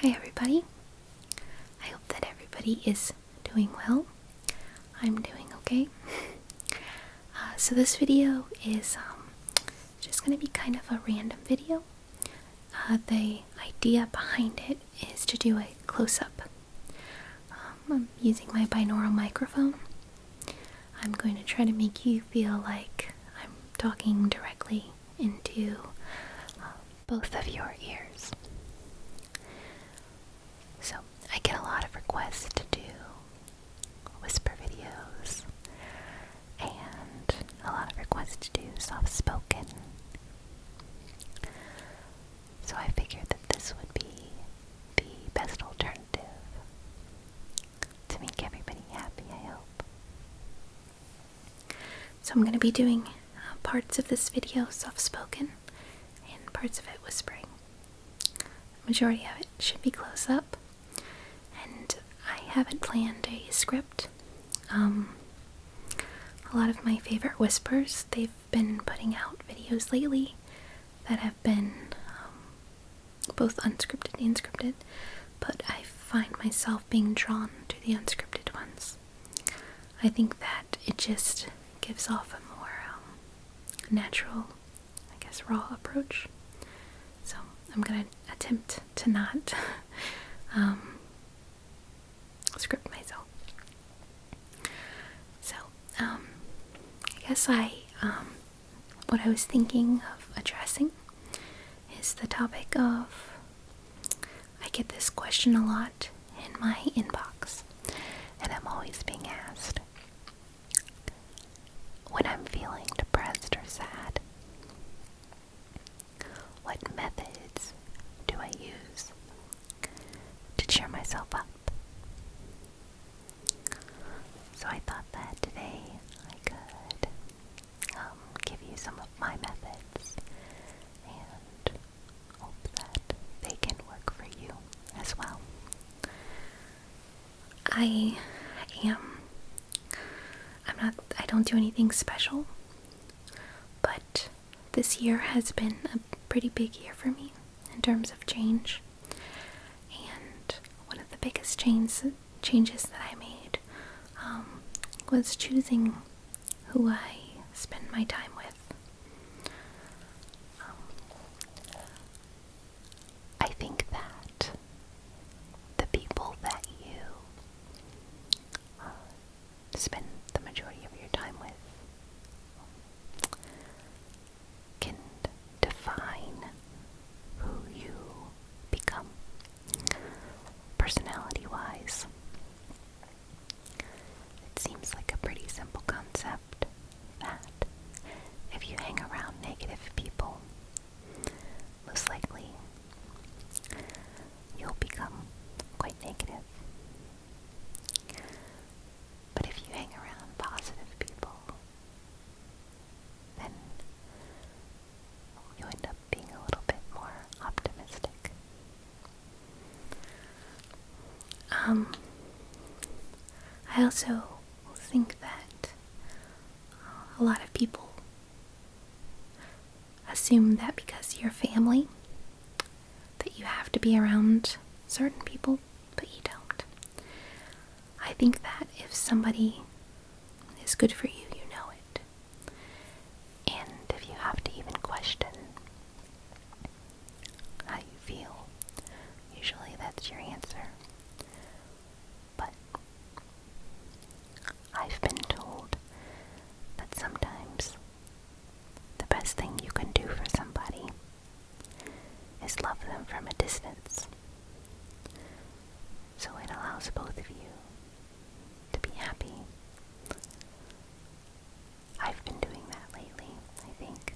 Hi everybody. I hope that everybody is doing well. I'm doing okay. So this video is just going to be kind of a random video. The idea behind it is to do a close-up. I'm using my binaural microphone. I'm going to try to make you feel like I'm talking directly into both of your ears. So I get a lot of requests to do whisper videos and a lot of requests to do soft-spoken. So I figured that this would be the best alternative to make everybody happy, I hope. So I'm going to be doing parts of this video soft-spoken and parts of it whispering. The majority of it should be close-up. And I haven't planned a script. A lot of my favorite whispers, they've been putting out videos lately that have been both unscripted and scripted, but I find myself being drawn to the unscripted ones. I think that it just gives off a more natural, I guess, raw approach. So I'm going to attempt to not script myself. So, I guess what I was thinking of addressing is the topic of, I get this question a lot in my inbox, and I'm always being asked, when I'm feeling depressed or sad, what methods do I use to cheer myself up? So I thought that today I could give you some of my methods and hope that they can work for you as well. I don't do anything special, but this year has been a pretty big year for me in terms of change. And one of the biggest changes that I made was choosing who I spend my time with. I think that the people that you spend the majority of your time with can define who you become, personality-wise. It seems like a pretty simple concept that if you hang around negative people, most likely you'll become quite negative. But if you hang around positive people, then you end up being a little bit more optimistic. I also think that a lot of people assume that because you're family, that you have to be around certain people, but you don't. I think that if somebody is good for you, you know it. And if you have to even question how you feel, usually that's your answer. But I've been told that sometimes the best thing you can do for somebody is love them from a distance. So it allows both of you to be happy. I've been doing that lately, I think,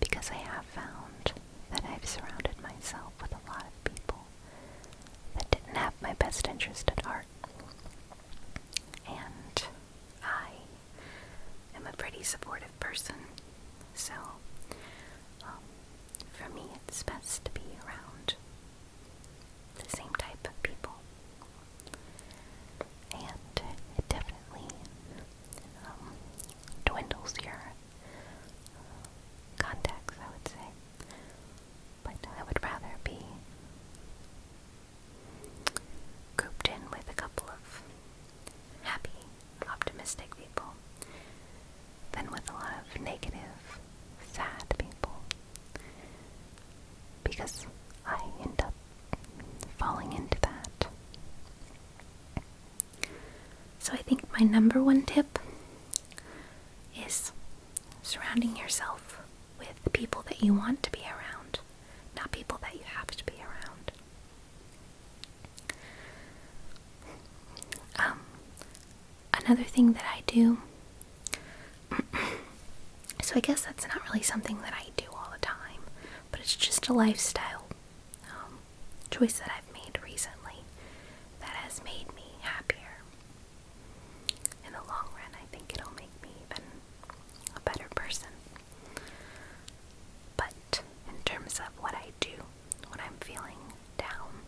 because I have found that I've surrounded myself with a lot of people that didn't have my best interest at heart. And I am a pretty supportive person, so for me it's best to be around the same type of people. And it definitely dwindles your contacts, I would say. But I would rather be my number one tip is surrounding yourself with the people that you want to be around, not people that you have to be around. Another thing that I do, so I guess that's not really something that I do all the time, but it's just a lifestyle choice that I've made recently that has made me happier. In the long run, I think it'll make me even a better person. But in terms of what I do when I'm feeling down,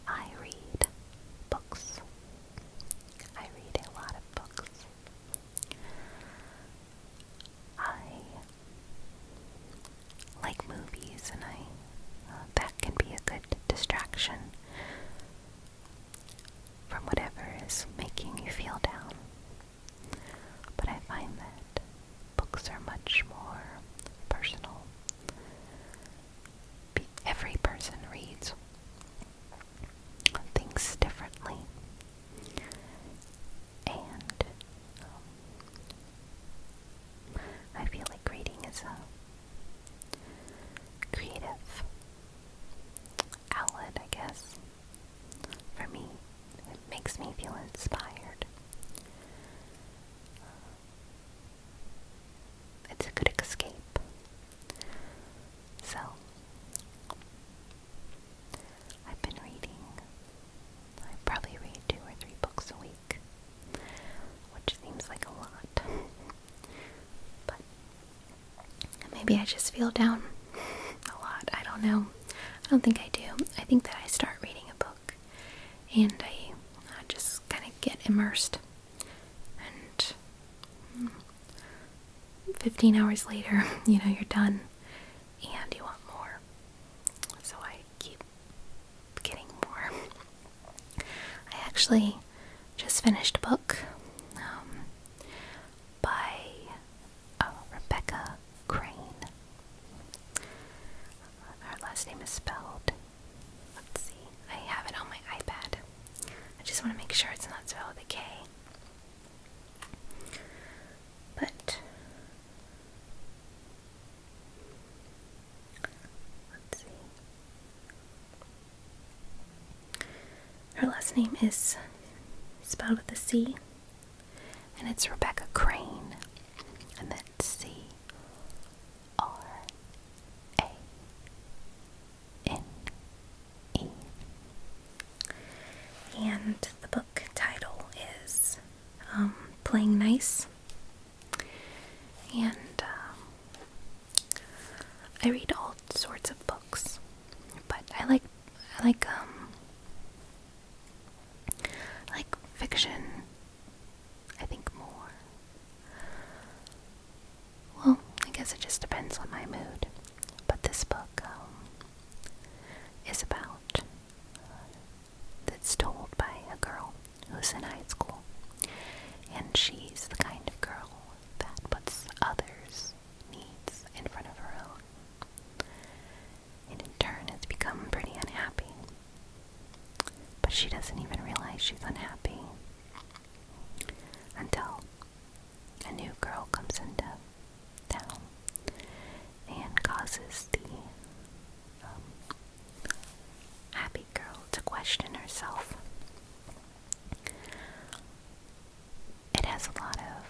I read books. I read a lot of books. I like movies, and that can be a good distraction from whatever is making you feel down. But I find that books are much more personal. Every person reads things differently, and I feel like reading is a creative outlet, I guess. For me, it makes me feel inspired. It's a good escape. So, I've been reading. I probably read 2 or 3 books a week, which seems like a lot. But maybe I just feel down a lot. I don't know. I don't think I do. I think that I start reading a book and I just kind of get immersed, and 15 hours later, you're done and you want more. So I keep getting more. I actually just finished a book by Rebecca Crane. Her last name is spelled, let's see, I have it on my iPad. I just want to make sure it's not spelled with a K. But let's see. Her last name is spelled with a C, and it's Rebecca Crane, and that's C-R-A-N-E. And the book title is Playing Nice. And I read all sorts of books, but I like fiction, I think, more. Well, I guess it just depends on my mood. But this book is about, it's told by a girl who's in high school, and she's the kind of girl that puts others' needs in front of her own, and in turn has become pretty unhappy. But she doesn't even realize she's unhappy until a new girl comes into town and causes the happy girl to question herself. It has a lot of,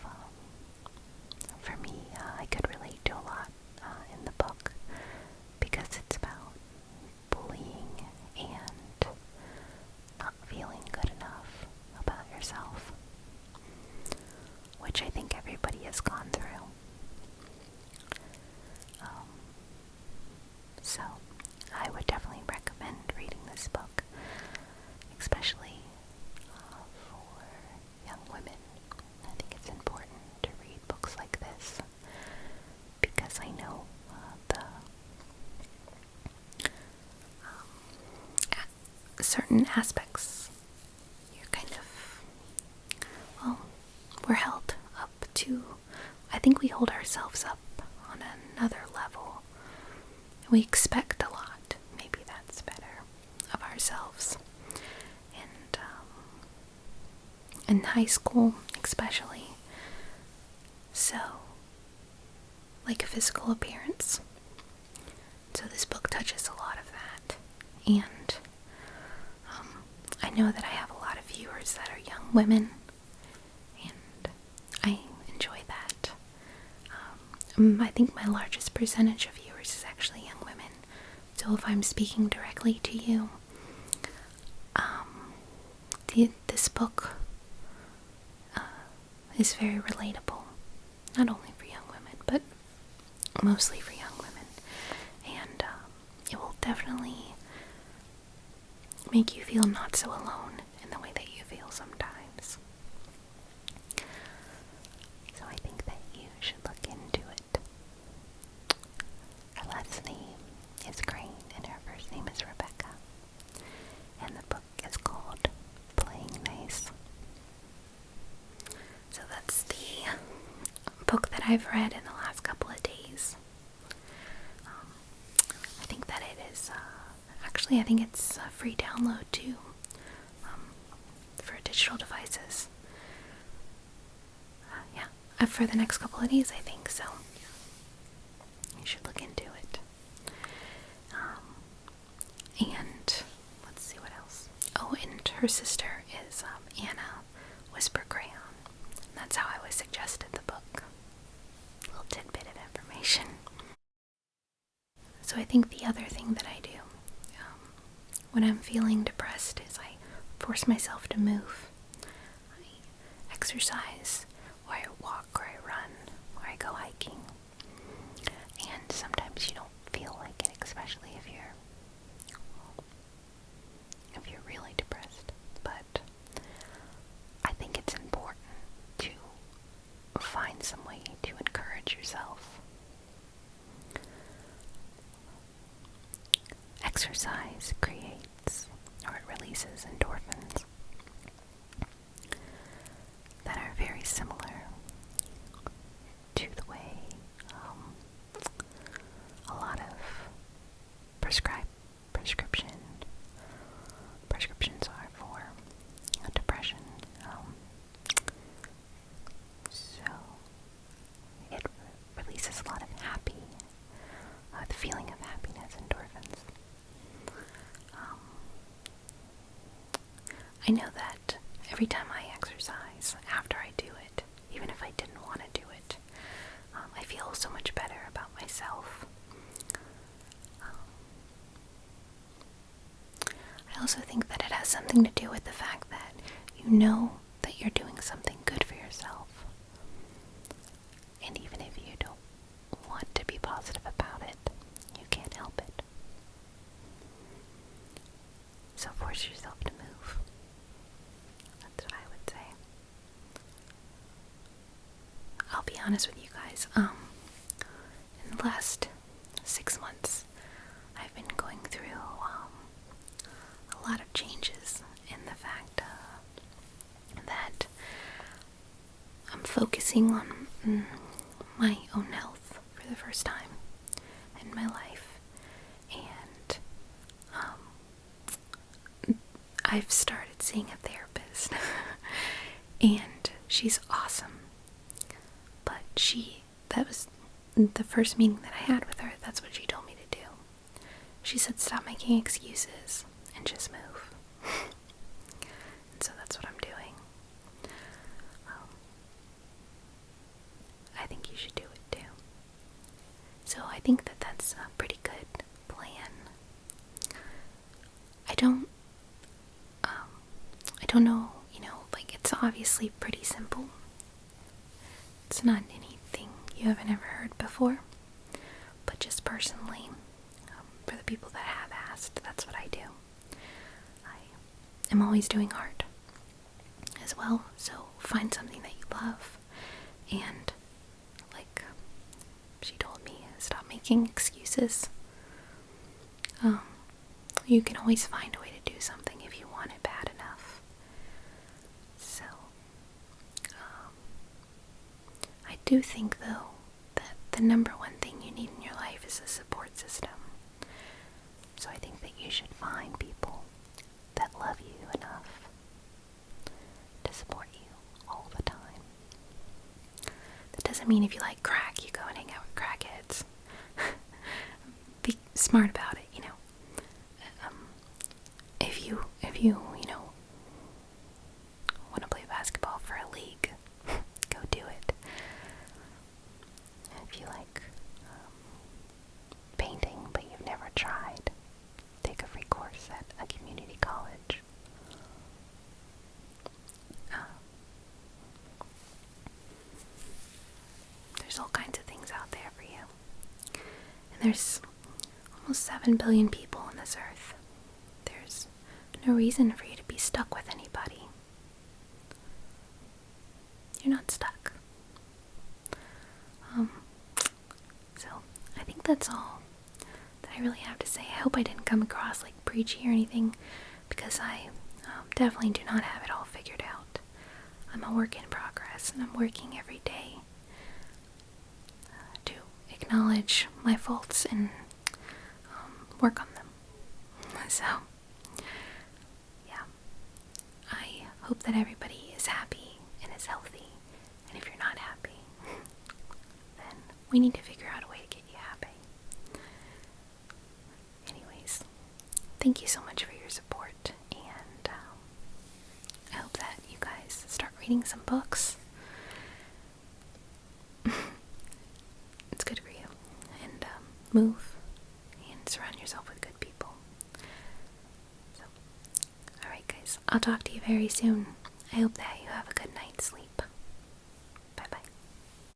for me, I could relate to a lot in the book, because it's about bullying and not feeling good enough about yourself, which I think everybody has gone through. So I would definitely recommend reading this book, especially for young women. I think it's important to read books like this, because I know certain aspects, you're kind of, well, we're held up to, I think we hold ourselves up on another level. We expect a lot, maybe that's better, of ourselves. And high school, especially. So, like a physical appearance. So this book touches a lot of that. And I know that I have a lot of viewers that are young women, and I enjoy that. I think my largest percentage of viewers is actually young women. So if I'm speaking directly to you, this book is very relatable. Not only for young women, but mostly for young women. And it will definitely make you feel not so alone in the way that you feel sometimes. So I think that you should look into it. Her last name is Crane and her first name is Rebecca. And the book is called Playing Nice. So that's the book that I've read in the last couple of days. I think that it is, I think it's a free download too, for digital devices. For the next couple of days, I think, so you should look into it. And let's see what else. Oh, and her sister is Anna Whisper Crayon. That's how I was suggested the book. Little tidbit of information. So I think the other thing that I do when I'm feeling depressed is I force myself to move. I exercise, or I walk, or I run, or I go hiking. And sometimes you don't feel like it, especially if you're really depressed. But I think it's important to find some way to encourage yourself. Exercise creates, or it releases, endorphins that are very similar to the way a lot of prescriptions are for depression. So it releases a lot of the feeling of happiness, endorphins. I know that every time I exercise, after I do it, even if I didn't want to do it, I feel so much better about myself. I also think that it has something to do with the fact that you know that you're doing something good for yourself. And even if you don't want to be positive about it, you can't help it. So force yourself to move. That's what I would say. I'll be honest with you guys. In the last 6 months, I've been going through a lot of changes in the fact that I'm focusing on my own health for the first time in my life. And I've started seeing a therapist. And she's awesome. But that was the first meeting that I had with her. That's what she told me to do. She said, stop making excuses and just move. And so that's what I'm doing. I think you should do it too. So I think that that's a pretty good plan. I don't know, like, it's obviously pretty simple. It's not anything you haven't ever heard before, but just personally, for the people that have asked, that's what I do. I am always doing art as well, so find something that you love, and like she told me, stop making excuses. You can always find a way to do something if you want it bad enough. So, I do think, though, that the number one thing you need in your life is a support system. So I think that you should find people that love you enough to support you. doesn't mean if you like crack, you go and hang out with crackheads. Be smart about it, you know. If you want to play basketball for a league, go do it. If you like painting but you've never tried, take a free course at a community college. There's all kinds of things out there for you. And there's almost 7 billion people on this earth. There's no reason for you to be stuck with anybody. You're not stuck. So I think that's all that I really have to say. I hope I didn't come across like preachy or anything, because I definitely do not have it all figured out. I'm a work in progress, and I'm working every day to acknowledge my faults and work on them. So, yeah, I hope that everybody is happy and is healthy, and if you're not happy, then we need to figure out a way to get you happy. Anyways, thank you so much for your support, and I hope that you guys start reading some books. It's good for you. And move and surround yourself with good people. So, alright guys, I'll talk to you very soon. I hope that